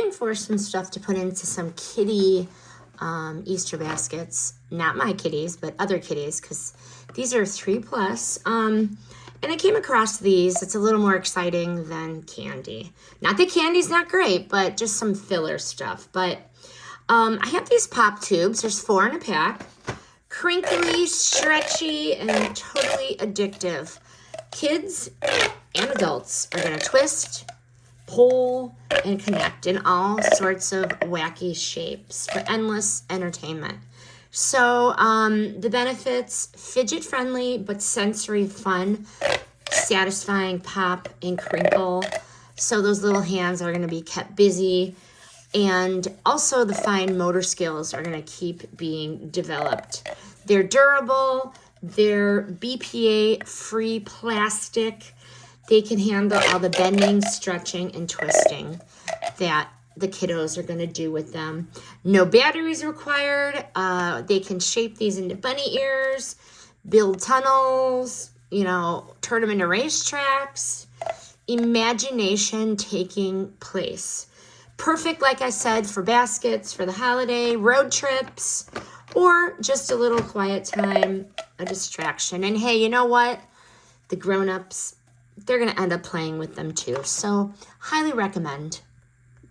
looking for some stuff to put into some kitty Easter baskets. Not my kitties, but other kitties, because these are 3+. And I came across these. It's a little more exciting than candy. Not that candy's not great, but just some filler stuff. But I have these pop tubes. There's 4 in a pack. Crinkly, stretchy, and totally addictive. Kids and adults are going to twist, pull, and connect in all sorts of wacky shapes for endless entertainment. So the benefits: fidget friendly but sensory fun, satisfying pop and crinkle. So those little hands are going to be kept busy. And also the fine motor skills are going to keep being developed. They're durable. They're BPA-free plastic. They can handle all the bending, stretching, and twisting that the kiddos are going to do with them. No batteries required. They can shape these into bunny ears, build tunnels, turn them into racetracks. Imagination taking place. Perfect, like I said, for baskets, for the holiday, road trips, or just a little quiet time, a distraction. And hey, you know what? The grown-ups, they're going to end up playing with them too. So highly recommend.